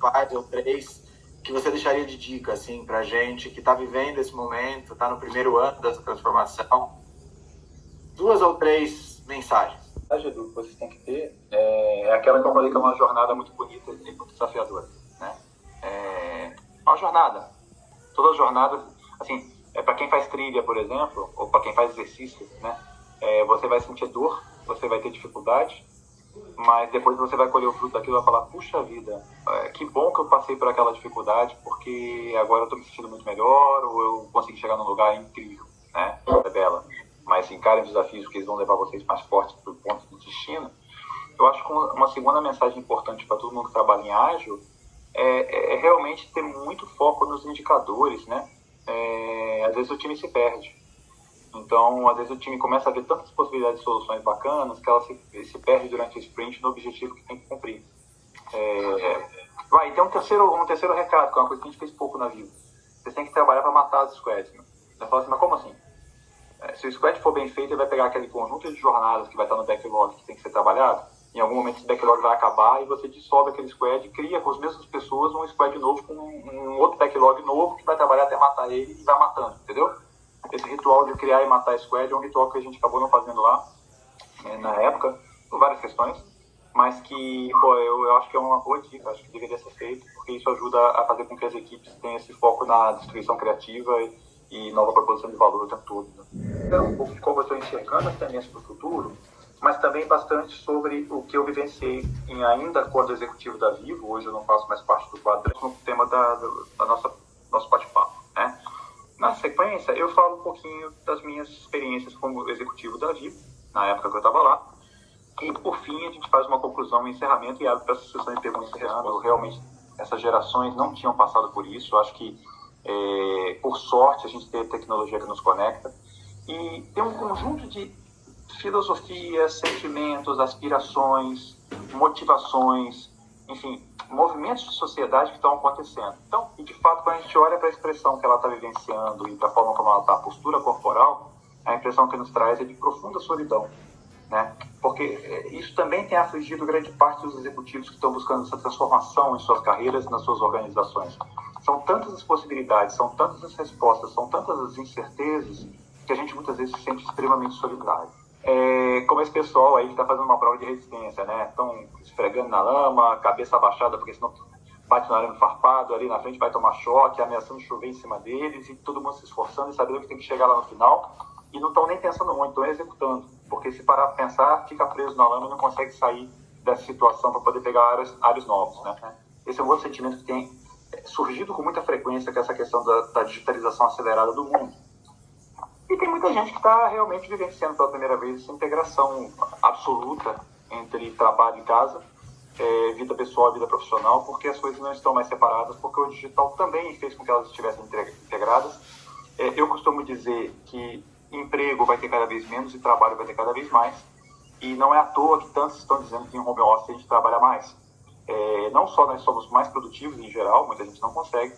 principais ou três que você deixaria de dica, assim, pra gente que está vivendo esse momento, está no primeiro ano dessa transformação? 2 ou 3 mensagens. A Edu, que vocês têm que ter é aquela que eu falei que é uma jornada muito bonita e muito desafiadora, né? Uma jornada. Toda jornada, assim, para quem faz trilha, por exemplo, ou para quem faz exercício, né? Você vai sentir dor, você vai ter dificuldade, mas depois você vai colher o fruto daquilo e vai falar, puxa vida, que bom que eu passei por aquela dificuldade, porque agora eu estou me sentindo muito melhor, ou eu consegui chegar num lugar incrível, né? É bela. Mas encarem os desafios, porque eles vão levar vocês mais fortes para o ponto de destino. Eu acho que uma segunda mensagem importante para todo mundo que trabalha em ágil é realmente ter muito foco nos indicadores, né? Às vezes o time se perde. Então, às vezes o time começa a ver tantas possibilidades de soluções bacanas que ela se perde durante o sprint no objetivo que tem que cumprir. Tem um terceiro recado, que é uma coisa que a gente fez pouco na Vivo. Vocês têm que trabalhar para matar as squads. Né? Você fala assim, mas como assim? Se o squad for bem feito, ele vai pegar aquele conjunto de jornadas que vai estar no backlog que tem que ser trabalhado. Em algum momento esse backlog vai acabar e você dissolve aquele squad e cria com as mesmas pessoas um squad novo com um outro backlog novo que vai trabalhar até matar ele e vai matando, entendeu? Esse ritual de criar e matar squad é um ritual que a gente acabou não fazendo lá na época, por várias questões, mas que eu acho que é uma boa dica, acho que deveria ser feito, porque isso ajuda a fazer com que as equipes tenham esse foco na destruição criativa e nova proposição de valor o tempo todo. Né? Um pouco de como eu estou enxergando as tendências para o futuro, mas também bastante sobre o que eu vivenciei ainda quando executivo da Vivo. Hoje eu não faço mais parte do quadro, no tema da nosso bate-papo. Né? Na sequência, eu falo um pouquinho das minhas experiências como executivo da Vivo, na época que eu estava lá, e por fim a gente faz uma conclusão, um encerramento e abre para a sessão de perguntas e respostas. Realmente, essas gerações não tinham passado por isso. Eu acho que, por sorte, a gente tem tecnologia que nos conecta e tem um conjunto de filosofias, sentimentos, aspirações, motivações, enfim, movimentos de sociedade que estão acontecendo. Então, e de fato, quando a gente olha para a expressão que ela está vivenciando e da forma como ela está, a postura corporal, a impressão que nos traz é de profunda solidão. Né? Porque isso também tem afligido grande parte dos executivos que estão buscando essa transformação em suas carreiras e nas suas organizações. São tantas as possibilidades, são tantas as respostas, são tantas as incertezas que a gente muitas vezes se sente extremamente solidário. Como esse pessoal aí que está fazendo uma prova de resistência, né? Estão esfregando na lama, cabeça abaixada, porque senão bate no arame farpado, ali na frente vai tomar choque, ameaçando chover em cima deles, e todo mundo se esforçando e sabendo que tem que chegar lá no final, e não estão nem pensando muito, estão executando, porque se parar para pensar, fica preso na lama e não consegue sair dessa situação para poder pegar ares novos, né? Esse é um outro sentimento que tem surgido com muita frequência, que é essa questão da digitalização acelerada do mundo. E tem muita gente que está realmente vivenciando pela primeira vez essa integração absoluta entre trabalho e casa, vida pessoal e vida profissional, porque as coisas não estão mais separadas, porque o digital também fez com que elas estivessem integradas. Eu costumo dizer que emprego vai ter cada vez menos e trabalho vai ter cada vez mais, e não é à toa que tantos estão dizendo que em home office a gente trabalha mais. Não só nós somos mais produtivos em geral, muita gente não consegue,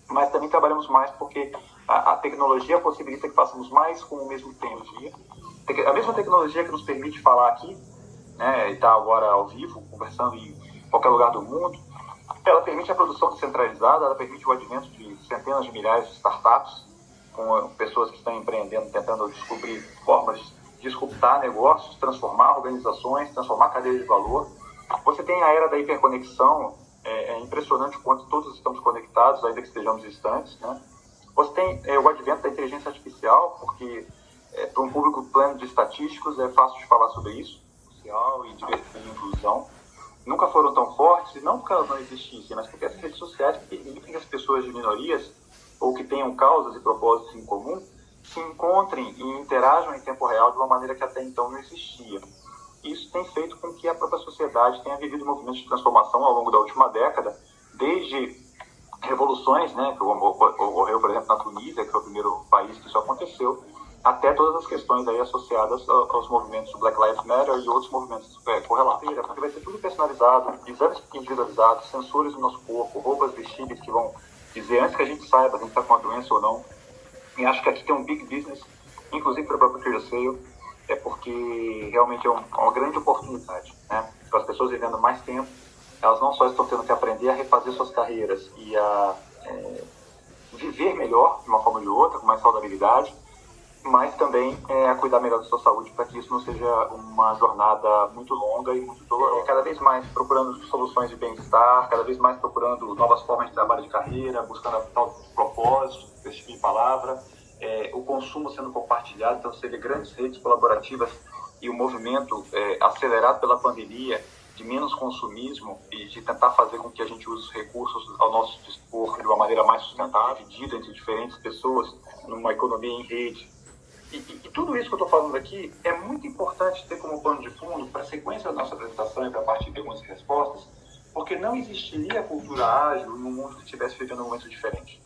mas também trabalhamos mais porque a tecnologia possibilita que façamos mais com o mesmo tempo. A mesma tecnologia que nos permite falar aqui, né, e estar agora ao vivo, conversando em qualquer lugar do mundo, ela permite a produção descentralizada, ela permite o advento de centenas de milhares de startups, com pessoas que estão empreendendo, tentando descobrir formas de disruptar negócios, transformar organizações, transformar cadeias de valor. Você tem a era da hiperconexão, é impressionante o quanto todos estamos conectados, ainda que estejamos distantes, né? Você tem o advento da inteligência artificial, porque para um público pleno de estatísticos é fácil de falar sobre isso, social e diversidade e inclusão. Nunca foram tão fortes, e não porque elas não existissem, mas porque as redes sociais permitem que as pessoas de minorias, ou que tenham causas e propósitos em comum, se encontrem e interajam em tempo real de uma maneira que até então não existia. Isso tem feito com que a própria sociedade tenha vivido movimentos de transformação ao longo da última década, desde revoluções, né, que ocorreu, por exemplo, na Tunísia, que foi o primeiro país que isso aconteceu, até todas as questões aí associadas aos movimentos do Black Lives Matter e outros movimentos correlatos. Porque vai ser tudo personalizado, exames individualizados, sensores do nosso corpo, roupas vestíveis que vão dizer antes que a gente saiba, a gente está com uma doença ou não. E acho que aqui tem um big business, inclusive para a própria ClearSale, porque realmente é uma grande oportunidade, né, para as pessoas vivendo mais tempo elas não só estão tendo que aprender a refazer suas carreiras e a viver melhor, de uma forma ou de outra, com mais saudabilidade, mas também a cuidar melhor da sua saúde, para que isso não seja uma jornada muito longa e muito dolorosa. Cada vez mais procurando soluções de bem-estar, cada vez mais procurando novas formas de trabalho de carreira, buscando a tal propósito, esse tipo de palavra, o consumo sendo compartilhado. Então você vê grandes redes colaborativas e o movimento acelerado pela pandemia de menos consumismo e de tentar fazer com que a gente use os recursos ao nosso dispor de uma maneira mais sustentável, dividida entre diferentes pessoas, numa economia em rede. E tudo isso que eu estou falando aqui é muito importante ter como pano de fundo para a sequência da nossa apresentação e para a parte de perguntas e respostas, porque não existiria a cultura ágil em um mundo que estivesse vivendo um momento diferente.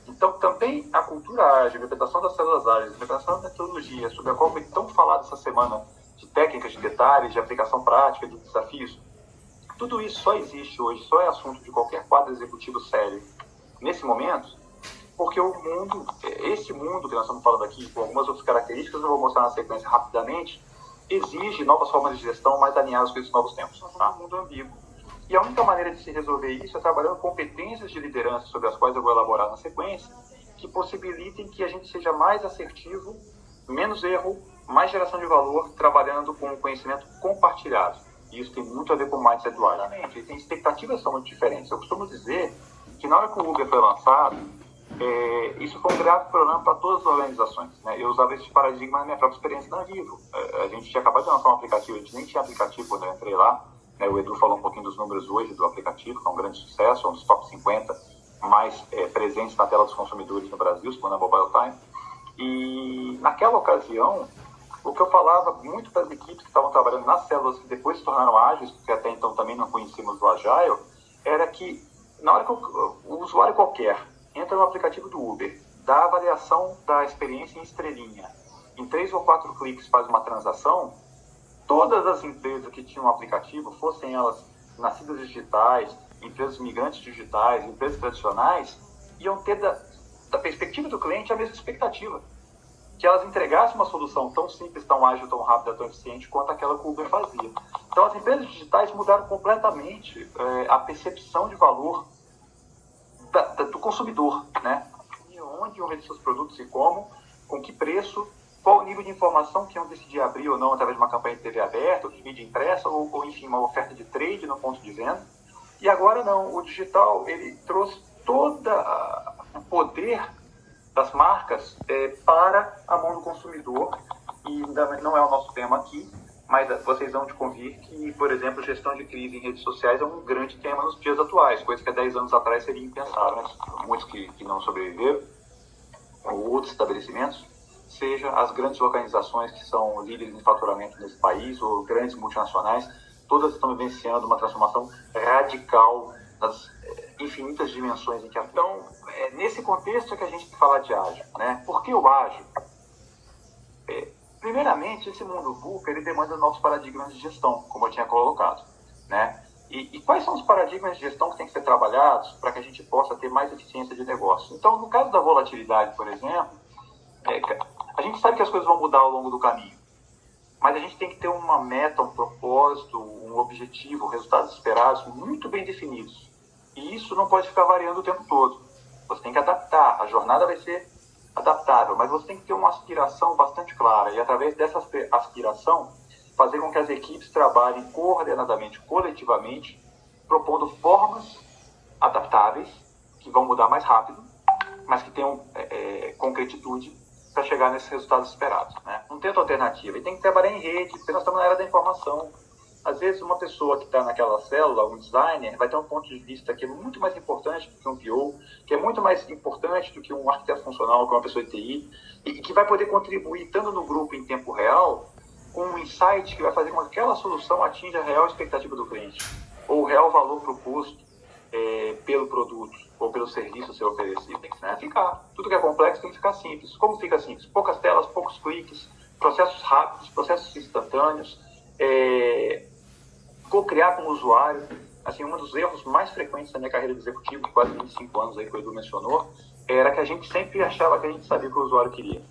Então, também a cultura ágil, a implementação das células ágeis, a implementação da metodologia, sobre a qual foi tão falado essa semana, de técnicas, de detalhes, de aplicação prática, de desafios, tudo isso só existe hoje, só é assunto de qualquer quadro executivo sério, nesse momento, porque o mundo, esse mundo que nós estamos falando aqui, com algumas outras características, eu vou mostrar na sequência rapidamente, exige novas formas de gestão mais alinhadas com esses novos tempos. Tá? Um mundo ambíguo. E a única maneira de se resolver isso é trabalhando competências de liderança, sobre as quais eu vou elaborar na sequência, que possibilitem que a gente seja mais assertivo, menos erro, mais geração de valor, trabalhando com conhecimento compartilhado. E isso tem muito a ver com o mindset do ágil. E tem expectativas que são muito diferentes. Eu costumo dizer que na hora que o Uber foi lançado, isso foi um grave problema para todas as organizações. Né? Eu usava esse paradigma na minha própria experiência na Vivo. A gente tinha acabado de lançar um aplicativo, a gente nem tinha aplicativo quando eu entrei lá. Né? O Edu falou um pouquinho dos números hoje do aplicativo, que é um grande sucesso, é um dos top 50 mais presentes na tela dos consumidores no Brasil, segundo a Mobile Time. E naquela ocasião, o que eu falava muito para as equipes que estavam trabalhando nas células que depois se tornaram ágeis, que até então também não conhecíamos do Agile, era que na hora que o usuário qualquer entra no aplicativo do Uber, dá a avaliação da experiência em estrelinha, em 3 ou 4 cliques faz uma transação, todas as empresas que tinham um aplicativo, fossem elas nascidas digitais, empresas migrantes digitais, empresas tradicionais, iam ter da perspectiva do cliente a mesma expectativa, que elas entregassem uma solução tão simples, tão ágil, tão rápida, tão eficiente quanto aquela que o Uber fazia. Então as empresas digitais mudaram completamente a percepção de valor do consumidor, né? E onde iam vender seus produtos e como, com que preço, qual o nível de informação que iam decidir abrir ou não através de uma campanha de TV aberta, ou de mídia impressa, ou enfim, uma oferta de trade no ponto de venda. E agora não, o digital ele trouxe todo o poder das marcas para a mão do consumidor, e não é o nosso tema aqui, mas vocês vão te convir que, por exemplo, gestão de crise em redes sociais é um grande tema nos dias atuais, coisa que há 10 anos atrás seria impensável. Né? Muitos que não sobreviveram, ou outros estabelecimentos, seja as grandes organizações que são líderes em faturamento nesse país, ou grandes multinacionais, todas estão vivenciando uma transformação radical nas infinitas dimensões em que atuam. Então, nesse contexto é que a gente tem que falar de ágil. Né? Por que o ágil? Primeiramente, esse mundo VUCA, ele demanda novos paradigmas de gestão, como eu tinha colocado. Né? E quais são os paradigmas de gestão que têm que ser trabalhados para que a gente possa ter mais eficiência de negócio? Então, no caso da volatilidade, por exemplo, a gente sabe que as coisas vão mudar ao longo do caminho, mas a gente tem que ter uma meta, um propósito, um objetivo, resultados esperados muito bem definidos. E isso não pode ficar variando o tempo todo. Você tem que adaptar, a jornada vai ser adaptável, mas você tem que ter uma aspiração bastante clara e, através dessa aspiração, fazer com que as equipes trabalhem coordenadamente, coletivamente, propondo formas adaptáveis, que vão mudar mais rápido, mas que tenham concretitude para chegar nesses resultados esperados. Né? Não tem outra alternativa. E tem que trabalhar em rede, porque nós estamos na era da informação. Às vezes, uma pessoa que está naquela célula, um designer, vai ter um ponto de vista que é muito mais importante do que um PO, que é muito mais importante do que um arquiteto funcional, que é uma pessoa de TI, e que vai poder contribuir, estando no grupo em tempo real, com um insight que vai fazer com que aquela solução atinja a real expectativa do cliente, ou o real valor proposto pelo produto, ou pelo serviço a ser oferecido. Tem que simplificar. Tudo que é complexo tem que ficar simples. Como fica simples? Poucas telas, poucos cliques, processos rápidos, processos instantâneos, co-criar com o usuário. Assim, um dos erros mais frequentes da minha carreira de executivo, de quase 25 anos aí que o Edu mencionou, era que a gente sempre achava que a gente sabia o que o usuário queria.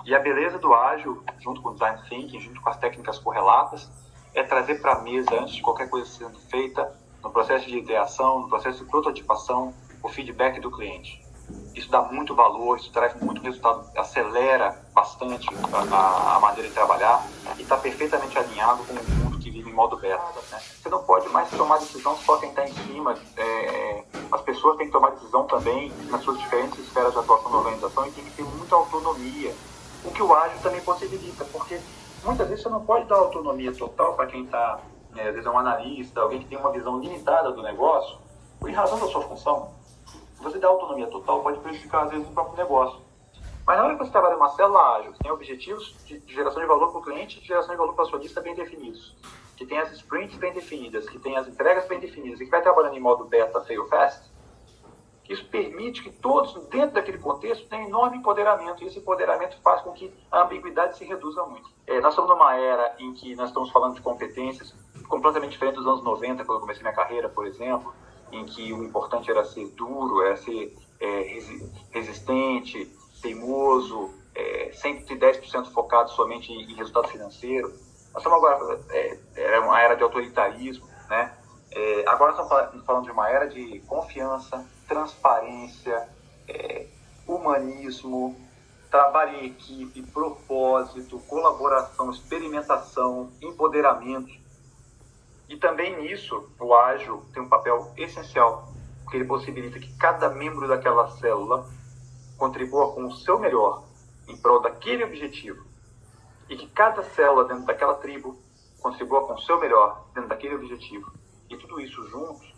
E a beleza do ágil, junto com o design thinking, junto com as técnicas correlatas, é trazer para a mesa, antes de qualquer coisa sendo feita, no processo de ideação, no processo de prototipação, o feedback do cliente. Isso dá muito valor, isso traz muito resultado, acelera bastante a maneira de trabalhar e está perfeitamente alinhado com o mundo que vive em modo beta. Né? Você não pode mais tomar decisão só quem está em cima. As pessoas têm que tomar decisão também nas suas diferentes esferas de atuação da organização e tem que ter muita autonomia, o que o ágil também possibilita, porque muitas vezes você não pode dar autonomia total para quem está, às vezes é um analista, alguém que tem uma visão limitada do negócio, por razão da sua função. Você dá autonomia total pode prejudicar, às vezes, o próprio negócio. Mas na hora que você trabalha uma célula ágil, que tem objetivos de geração de valor para o cliente e de geração de valor para o acionista bem definidos, que tem as sprints bem definidas, que tem as entregas bem definidas, e que vai trabalhando em modo beta, fail fast, isso permite que todos, dentro daquele contexto, tenham enorme empoderamento, e esse empoderamento faz com que a ambiguidade se reduza muito. Nós estamos numa era em que nós estamos falando de competências completamente diferentes dos anos 90, quando eu comecei minha carreira, por exemplo, em que o importante era ser duro, era ser resistente, teimoso, 110% focado somente em resultado financeiro. Nós estamos agora, era uma era de autoritarismo, né? Agora nós estamos falando de uma era de confiança, transparência, humanismo, trabalho em equipe, propósito, colaboração, experimentação, empoderamento. E também nisso, o ágil tem um papel essencial, porque ele possibilita que cada membro daquela célula contribua com o seu melhor em prol daquele objetivo. E que cada célula dentro daquela tribo contribua com o seu melhor dentro daquele objetivo. E tudo isso juntos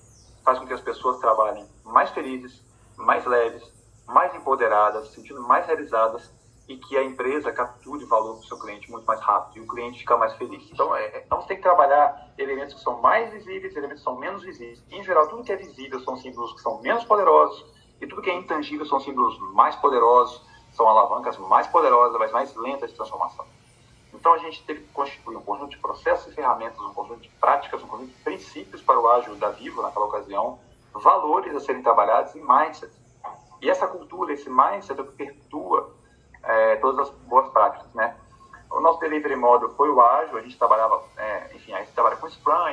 faz com que as pessoas trabalhem mais felizes, mais leves, mais empoderadas, se sentindo mais realizadas, e que a empresa capture valor para o seu cliente muito mais rápido e o cliente fica mais feliz. Então, você tem que trabalhar elementos que são mais visíveis, elementos que são menos visíveis. Em geral, tudo que é visível são símbolos que são menos poderosos e tudo que é intangível são símbolos mais poderosos, são alavancas mais poderosas, mas mais lentas de transformação. Então, a gente teve que constituir um conjunto de processos e ferramentas, um conjunto de práticas, um conjunto de princípios para o ágil da Vivo, naquela ocasião, valores a serem trabalhados e mindset. E essa cultura, esse mindset é o que perpetua todas as boas práticas, né? O nosso delivery model foi o ágil, a gente trabalhava, a gente trabalha com Scrum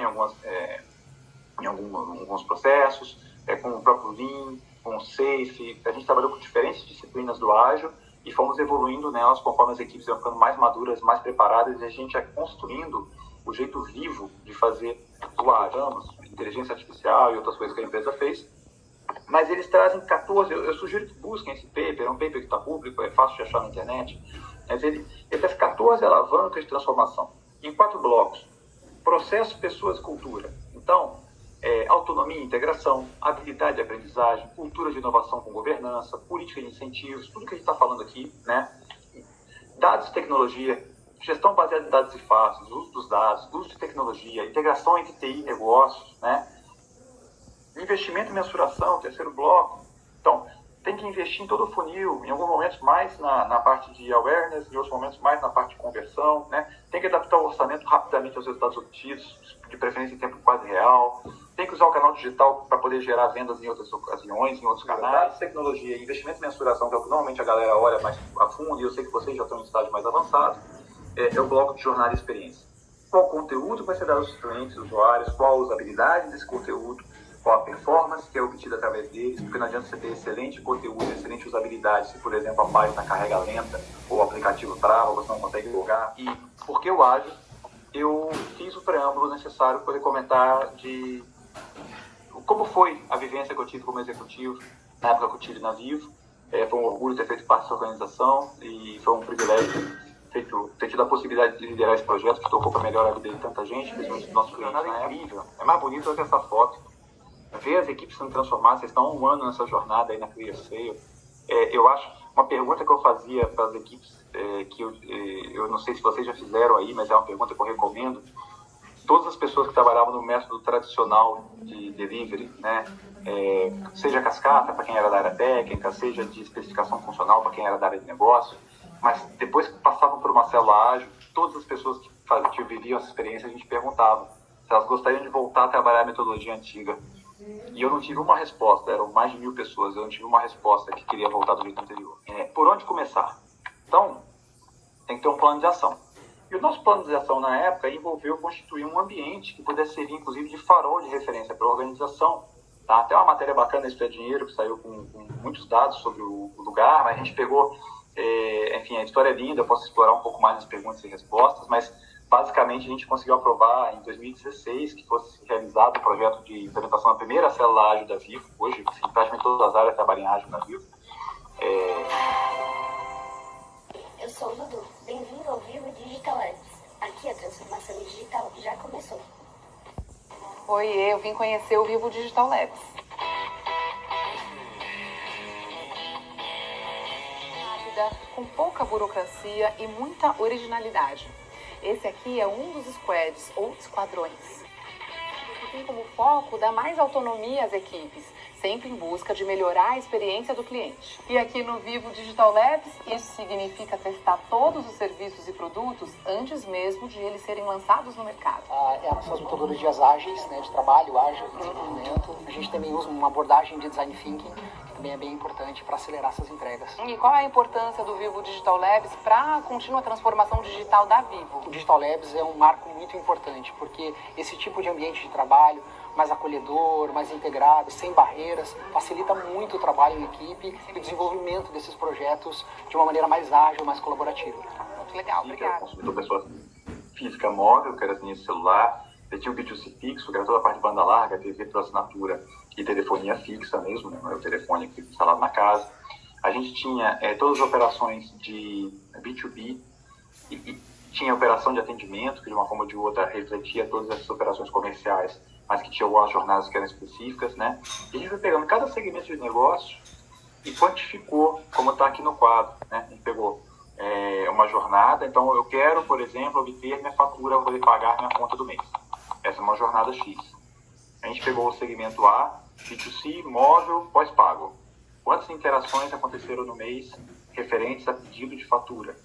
em alguns processos, com o próprio Lean, com o Safe, a gente trabalhou com diferentes disciplinas do ágil e fomos evoluindo nelas conforme as equipes iam ficando mais maduras, mais preparadas, e a gente ia construindo o jeito vivo de fazer o ágil, inteligência artificial e outras coisas que a empresa fez. Mas eles trazem 14, eu sugiro que busquem esse paper, é um paper que está público, é fácil de achar na internet, mas ele traz 14 alavancas de transformação, em 4 blocos: processo, pessoas e cultura. Então, autonomia e integração, habilidade e aprendizagem, cultura de inovação com governança, política de incentivos, tudo que a gente está falando aqui, né? Dados e tecnologia, gestão baseada em dados e fatos, uso dos dados, uso de tecnologia, integração entre TI e negócios, né? Investimento e mensuração, terceiro bloco. Então, tem que investir em todo o funil, em alguns momentos mais na parte de awareness, em outros momentos mais na parte de conversão, né? Tem que adaptar o orçamento rapidamente aos resultados obtidos, de preferência em tempo quase real. Tem que usar o canal digital para poder gerar vendas em outras ocasiões, em outros canais. Tecnologia, investimento e mensuração, que é o que normalmente a galera olha mais a fundo, e eu sei que vocês já estão em estágio mais avançado, é o bloco de jornada e experiência. Qual conteúdo vai ser dado aos clientes, usuários, qual a usabilidade desse conteúdo, qual a performance que é obtida através deles, porque não adianta você ter excelente conteúdo, excelente usabilidade, se, por exemplo, a página carrega lenta ou o aplicativo trava, você não consegue logar. E por que o ágil? Eu fiz o preâmbulo necessário para poder comentar de como foi a vivência que eu tive como executivo na época que eu tive na Vivo. Foi um orgulho ter feito parte dessa organização e foi um privilégio ter tido a possibilidade de liderar esse projeto que tocou para melhorar a vida de tanta gente, principalmente dos nossos clientes. É incrível, é mais bonito do que essa foto. Ver as equipes sendo transformadas, vocês estão há um ano nessa jornada aí na ClearSale. Eu acho, uma pergunta que eu fazia para as equipes, que eu não sei se vocês já fizeram aí, mas é uma pergunta que eu recomendo. Todas as pessoas que trabalhavam no método tradicional de delivery, né, seja cascata para quem era da área técnica, seja de especificação funcional para quem era da área de negócio, mas depois que passavam por uma célula ágil, todas as pessoas que viviam essa experiência, a gente perguntava se elas gostariam de voltar a trabalhar a metodologia antiga. E eu não tive uma resposta, eram mais de 1.000 pessoas, eu não tive uma resposta que queria voltar do jeito anterior. Por onde começar? Então, tem que ter um plano de ação. E o nosso plano de ação na época envolveu constituir um ambiente que pudesse servir, inclusive, de farol de referência para a organização. Tá? Até uma matéria bacana, Isso é Dinheiro, que saiu com muitos dados sobre o lugar, mas a gente pegou, enfim, a história é linda, eu posso explorar um pouco mais nas perguntas e respostas, mas basicamente a gente conseguiu aprovar em 2016 que fosse realizado o projeto de implementação da primeira célula ágil da Vivo. Hoje, assim, praticamente todas as áreas trabalham em ágil na Vivo. Eu sou o Dudu. Bem-vindo ao Vivo Digital Labs. Aqui a transformação digital já começou. Oiê, eu vim conhecer o Vivo Digital Labs. Rápida, com pouca burocracia e muita originalidade. Esse aqui é um dos squads ou esquadrões, que tem como foco dar mais autonomia às equipes, sempre em busca de melhorar a experiência do cliente. E aqui no Vivo Digital Labs, isso significa testar todos os serviços e produtos antes mesmo de eles serem lançados no mercado. São as metodologias ágeis, né, de trabalho, ágil, desenvolvimento. A gente também usa uma abordagem de design thinking, que também é bem importante para acelerar essas entregas. E qual é a importância do Vivo Digital Labs para a contínua transformação digital da Vivo? O Digital Labs é um marco muito importante, porque esse tipo de ambiente de trabalho, mais acolhedor, mais integrado, sem barreiras, facilita muito o trabalho em equipe e o desenvolvimento desses projetos de uma maneira mais ágil, mais colaborativa. Muito legal, obrigada. Consumidor pessoa física móvel, que era linha de celular, tinha o B2C fixo, que era toda a parte de banda larga, TV por assinatura e telefonia fixa mesmo, né? O telefone que instalado na casa. A gente tinha todas as operações de B2B e tinha operação de atendimento, que de uma forma ou de outra refletia todas essas operações comerciais, mas que tinha algumas jornadas que eram específicas, né? E a gente foi pegando cada segmento de negócio e quantificou, como está aqui no quadro, né? A gente pegou uma jornada, então eu quero, por exemplo, obter minha fatura para poder pagar minha conta do mês. Essa é uma jornada X. A gente pegou o segmento A, B2C, móvel, pós-pago. Quantas interações aconteceram no mês referentes a pedido de fatura?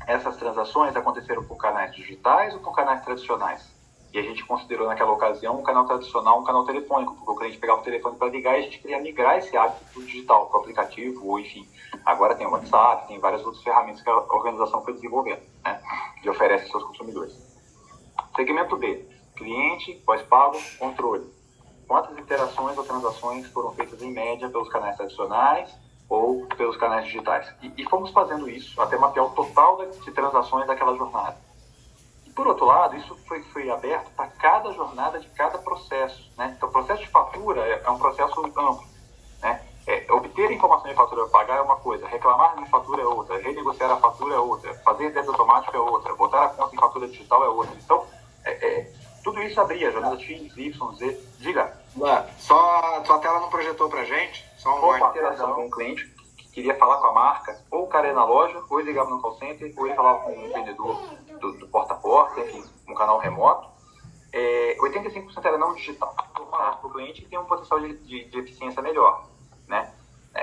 Essas transações aconteceram por canais digitais ou por canais tradicionais? E a gente considerou naquela ocasião um canal tradicional, um canal telefônico, porque o cliente pegava o telefone para ligar e a gente queria migrar esse hábito para o digital, para o aplicativo, ou enfim. Agora tem o WhatsApp, tem várias outras ferramentas que a organização foi desenvolvendo, né, que oferece aos seus consumidores. Segmento B, cliente, pós-pago, controle. Quantas interações ou transações foram feitas em média pelos canais tradicionais ou pelos canais digitais? E fomos fazendo isso até mapear o total de transações daquela jornada. Por outro lado, isso foi aberto para cada jornada de cada processo, né? Então, o processo de fatura é um processo amplo, né? Obter informação de fatura para pagar é uma coisa, reclamar de fatura é outra, renegociar a fatura é outra, fazer débito automático é outra, botar a conta em fatura digital é outra. Então, tudo isso abria, jornada X, Y, Z. Diga. Só a tua tela não projetou para gente? Só uma interação com um cliente que queria falar com a marca, ou o cara ia na loja, ou ele ligava no call center, ou ele falava com um vendedor do porta a porta, enfim, um canal remoto. 85% era não digital. Para o cliente tem um potencial de eficiência melhor, né?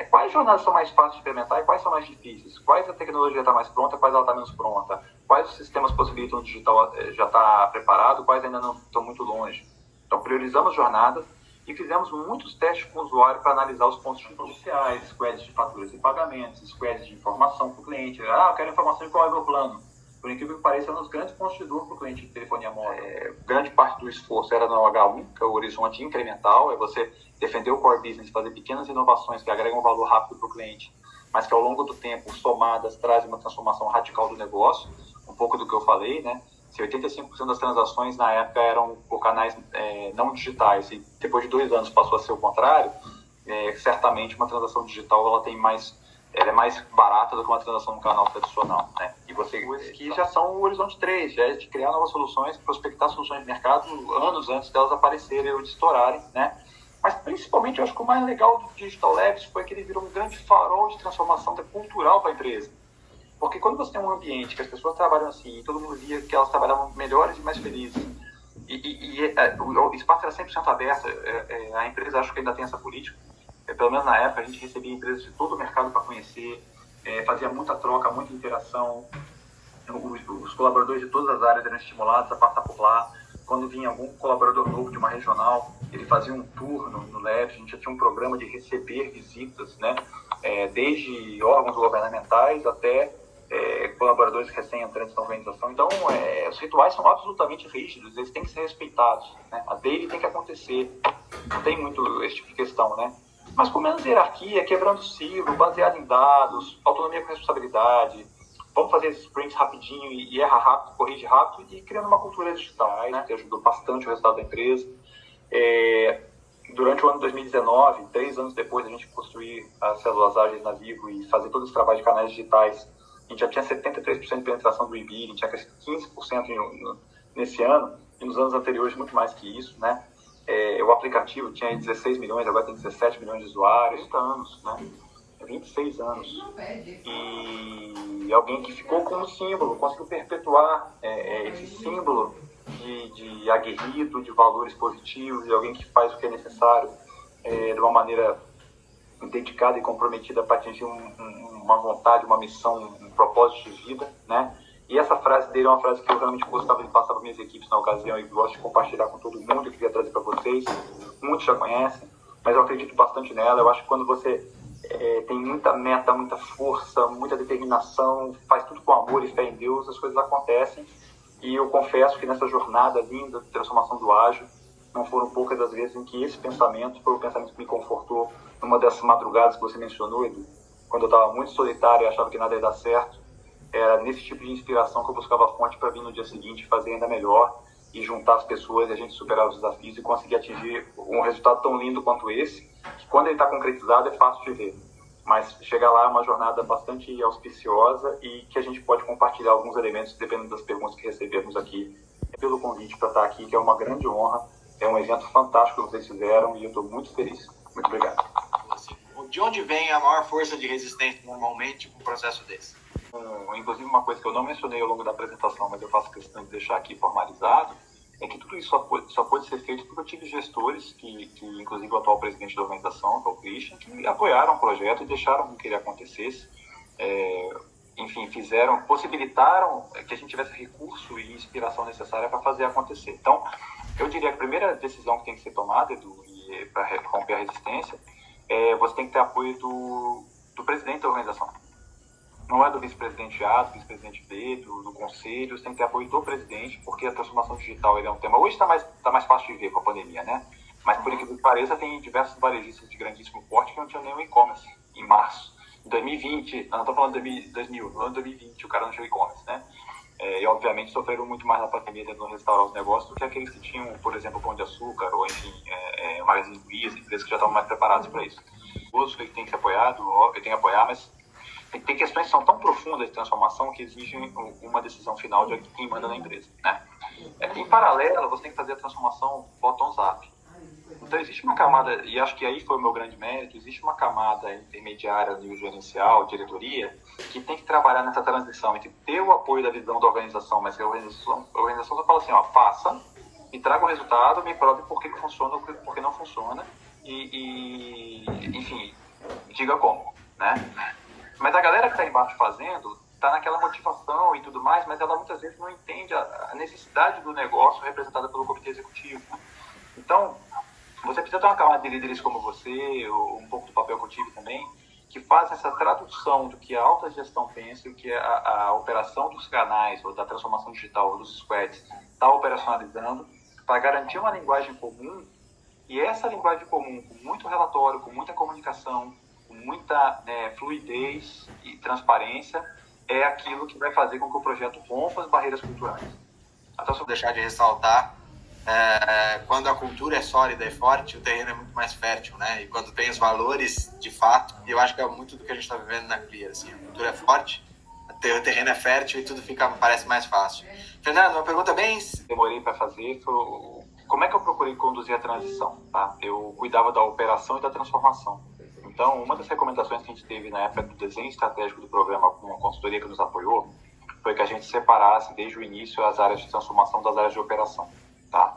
Quais jornadas são mais fáceis de implementar e quais são mais difíceis? Quais a tecnologia está mais pronta, quais ela está menos pronta? Quais os sistemas possibilitam o digital já está preparado, quais ainda não estão muito longe? Então, priorizamos jornadas e fizemos muitos testes com o usuário para analisar os pontos iniciais, squads de faturas e pagamentos, squads de informação para o cliente. Eu quero informação de qual é o meu plano. Por incrível que pareça, é um dos grandes pontos de dor para o cliente de telefonia móvel. Grande parte do esforço era no H1, que é o horizonte incremental, é você defender o core business, fazer pequenas inovações que agregam valor rápido para o cliente, mas que ao longo do tempo, somadas, trazem uma transformação radical do negócio. Um pouco do que eu falei, né? Se 85% das transações na época eram por canais não digitais e depois de 2 anos passou a ser o contrário, certamente uma transação digital ela é mais barata do que uma transação no canal tradicional, né? E que já são o horizonte 3, já é de criar novas soluções, prospectar soluções de mercado anos antes delas aparecerem ou de estourarem, né? Mas principalmente eu acho que o mais legal do Digital Labs foi que ele virou um grande farol de transformação cultural para a empresa. Porque quando você tem um ambiente que as pessoas trabalham assim, e todo mundo via que elas trabalhavam melhores e mais felizes, o espaço era 100% aberto, a empresa acho que ainda tem essa política, pelo menos na época a gente recebia empresas de todo o mercado para conhecer, fazia muita troca, muita interação, os colaboradores de todas as áreas eram estimulados a passar por lá. Quando vinha algum colaborador novo de uma regional, ele fazia um tour no Labs, a gente já tinha um programa de receber visitas, né? Desde órgãos governamentais até colaboradores recém-entrantes na organização. Então, os rituais são absolutamente rígidos, eles têm que ser respeitados, né? A daily tem que acontecer, não tem muito esse tipo de questão, né? Mas com menos hierarquia, quebrando silo, baseado em dados, autonomia com responsabilidade, vamos fazer esses sprints rapidinho e erra rápido, corrige rápido e criando uma cultura digital, né? Que ajudou bastante o resultado da empresa. Durante o ano de 2019, 3 anos depois da gente construir as células ágeis na Vivo e fazer todo esse trabalho de canais digitais, a gente já tinha 73% de penetração do e-billing, tinha crescido 15% nesse ano, e nos anos anteriores muito mais que isso, né? O aplicativo tinha 16 milhões, agora tem 17 milhões de usuários, 30 anos, né? 26 anos. E alguém que ficou com um símbolo, conseguiu perpetuar esse símbolo de aguerrido, de valores positivos, de alguém que faz o que é necessário de uma maneira dedicada e comprometida para atingir uma vontade, uma missão, um propósito de vida, né? E essa frase dele é uma frase que eu realmente gostava de passar para minhas equipes na ocasião e gosto de compartilhar com todo mundo, eu queria trazer para vocês. Muitos já conhecem, mas eu acredito bastante nela. Eu acho que quando você tem muita meta, muita força, muita determinação, faz tudo com amor e fé em Deus, as coisas acontecem. E eu confesso que nessa jornada linda de transformação do ágil, não foram poucas as vezes em que esse pensamento foi o pensamento que me confortou numa dessas madrugadas que você mencionou, Edu, quando eu estava muito solitário e achava que nada ia dar certo. Era nesse tipo de inspiração que eu buscava fonte para vir no dia seguinte fazer ainda melhor e juntar as pessoas e a gente superar os desafios e conseguir atingir um resultado tão lindo quanto esse, que quando ele está concretizado é fácil de ver. Mas chegar lá é uma jornada bastante auspiciosa e que a gente pode compartilhar alguns elementos dependendo das perguntas que recebemos aqui. Pelo convite para estar aqui, que é uma grande honra, é um evento fantástico que vocês fizeram e eu estou muito feliz. Muito obrigado. De onde vem a maior força de resistência normalmente para um processo desse? Inclusive uma coisa que eu não mencionei ao longo da apresentação, mas eu faço questão de deixar aqui formalizado, é que tudo isso só pode ser feito porque eu tive gestores, que inclusive o atual presidente da organização, que é o Christian, que apoiaram o projeto e deixaram que ele acontecesse. Enfim, possibilitaram que a gente tivesse recurso e inspiração necessária para fazer acontecer. Então, eu diria que a primeira decisão que tem que ser tomada, Edu, para romper a resistência, você tem que ter apoio do presidente da organização. Não é do vice-presidente A, do vice-presidente B, do conselho, você tem que ter apoio do presidente, porque a transformação digital é um tema. Hoje está mais fácil de ver com a pandemia, né? Mas, por incrível que pareça, tem diversos varejistas de grandíssimo porte que não tinham nenhum e-commerce em março. Em 2020, não estou falando de 2000, no ano 2020, o cara não tinha e-commerce, né? E, obviamente, sofreram muito mais na pandemia tentando restaurar os negócios do que aqueles que tinham, por exemplo, Pão de Açúcar ou, enfim, Magazine Luiza, empresas que já estavam mais preparadas para isso. O uso que tem que ser apoiado, tem que apoiar, mas tem questões que são tão profundas de transformação que exigem uma decisão final de quem manda na empresa, né? Em paralelo, você tem que fazer a transformação bottom-up. Então, existe uma camada, e acho que aí foi o meu grande mérito, existe uma camada intermediária no nível gerencial, diretoria, que tem que trabalhar nessa transição entre ter o apoio da visão da organização, mas que a organização só fala assim, faça, me traga o resultado, me prove por que funciona ou por que não funciona, enfim, diga como, né? Mas a galera que está embaixo fazendo está naquela motivação e tudo mais, mas ela muitas vezes não entende a necessidade do negócio representada pelo comitê executivo. Então, você precisa ter uma camada de líderes como você, ou um pouco do papel que eu tive também, que faz essa tradução do que a alta gestão pensa e o que a operação dos canais, ou da transformação digital, ou dos squads, está operacionalizando, para garantir uma linguagem comum, e essa linguagem comum, com muito relatório, com muita comunicação, com muita fluidez e transparência, é aquilo que vai fazer com que o projeto rompa as barreiras culturais. Até só deixar de ressaltar, quando a cultura é sólida e forte, o terreno é muito mais fértil, né? E quando tem os valores, de fato, eu acho que é muito do que a gente está vivendo na Clear, assim, a cultura é forte, o terreno é fértil e tudo parece mais fácil. Fernando, uma pergunta bem... Demorei para fazer foi como é que eu procurei conduzir a transição, tá? Eu cuidava da operação e da transformação. Então, uma das recomendações que a gente teve na época do desenho estratégico do programa com uma consultoria que nos apoiou foi que a gente separasse desde o início as áreas de transformação das áreas de operação, tá?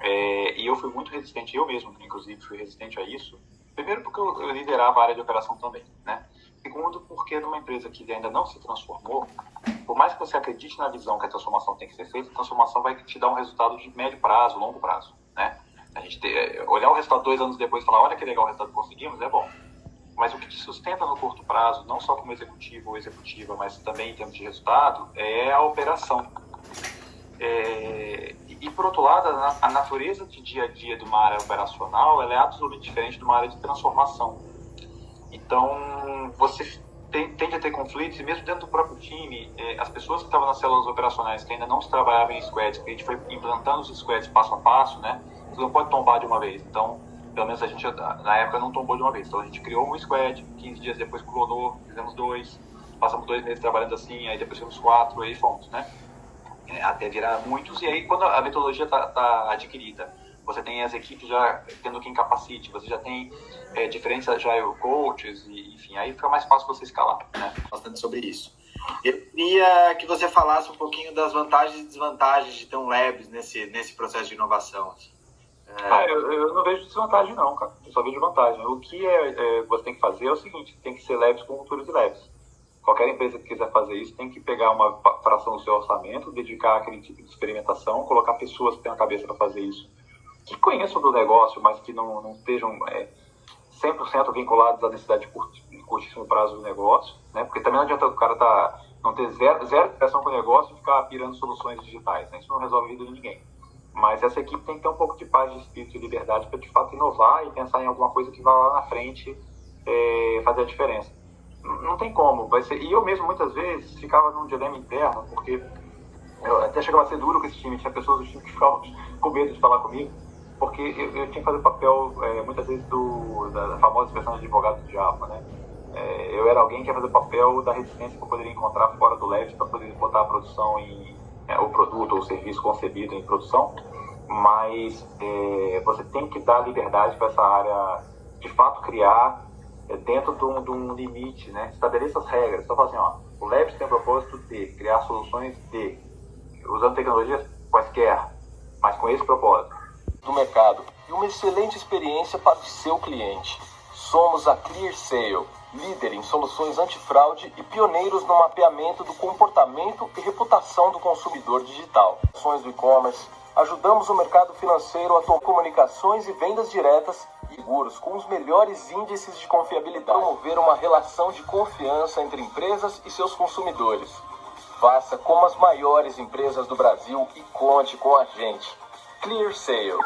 E eu fui muito resistente, eu mesmo, inclusive, fui resistente a isso. Primeiro porque eu liderava a área de operação também, né? Segundo porque numa empresa que ainda não se transformou, por mais que você acredite na visão que a transformação tem que ser feita, a transformação vai te dar um resultado de médio prazo, longo prazo, né? A gente olhar o resultado 2 anos depois e falar, olha que legal o resultado que conseguimos, é bom. Mas o que te sustenta no curto prazo, não só como executivo ou executiva, mas também em termos de resultado, é a operação. E por outro lado, a natureza de dia a dia de uma área operacional, ela é absolutamente diferente de uma área de transformação. Então, você tende a ter conflitos, e mesmo dentro do próprio time, as pessoas que estavam nas células operacionais, que ainda não se trabalhavam em squads, que a gente foi implantando os squads passo a passo, né? Você não pode tombar de uma vez. Então, pelo menos a gente, na época, não tombou de uma vez. Então, a gente criou um squad, 15 dias depois clonou, fizemos 2, passamos 2 meses trabalhando assim, aí depois fizemos 4, aí fomos, né? Até virar muitos, e aí quando a metodologia está adquirida, você tem as equipes já tendo quem capacite, você já tem diferentes agile coaches, e, enfim, aí fica mais fácil você escalar, né? Bastante sobre isso. Eu queria que você falasse um pouquinho das vantagens e desvantagens de ter um Labs nesse processo de inovação. Assim. Eu não vejo desvantagem não, cara. Eu só vejo vantagem. O que você tem que fazer é o seguinte, tem que ser Labs com cultura de Labs. Qualquer empresa que quiser fazer isso tem que pegar uma fração do seu orçamento, dedicar aquele tipo de experimentação, colocar pessoas que têm a cabeça para fazer isso, que conheçam do negócio, mas que não estejam 100% vinculados à necessidade de curtíssimo prazo do negócio, né? Porque também não adianta o cara não ter zero ligação com o negócio e ficar pirando soluções digitais, né? Isso não resolve a vida de ninguém. Mas essa equipe tem que ter um pouco de paz, de espírito e liberdade para, de fato, inovar e pensar em alguma coisa que vá lá na frente fazer a diferença. Não tem como, vai ser. E eu mesmo, muitas vezes, ficava num dilema interno, porque eu até chegava a ser duro com esse time, tinha pessoas do time que ficavam com medo de falar comigo, porque eu tinha que fazer o papel, muitas vezes, da famosa expressão de advogado do diabo, né? Eu era alguém que ia fazer o papel da resistência que eu poderia encontrar fora do Labs para poder botar a produção o produto ou o serviço concebido em produção, mas você tem que dar liberdade para essa área, de fato, criar dentro de um limite, né? Estabeleça as regras. Então, fala assim, o Labs tem o propósito de criar soluções usando tecnologias quaisquer, mas com esse propósito. Do mercado e uma excelente experiência para o seu cliente. Somos a ClearSale, líder em soluções antifraude e pioneiros no mapeamento do comportamento e reputação do consumidor digital. Ações do e-commerce, ajudamos o mercado financeiro a tomar comunicações e vendas diretas e seguros com os melhores índices de confiabilidade. Promover uma relação de confiança entre empresas e seus consumidores. Faça como as maiores empresas do Brasil e conte com a gente. ClearSale.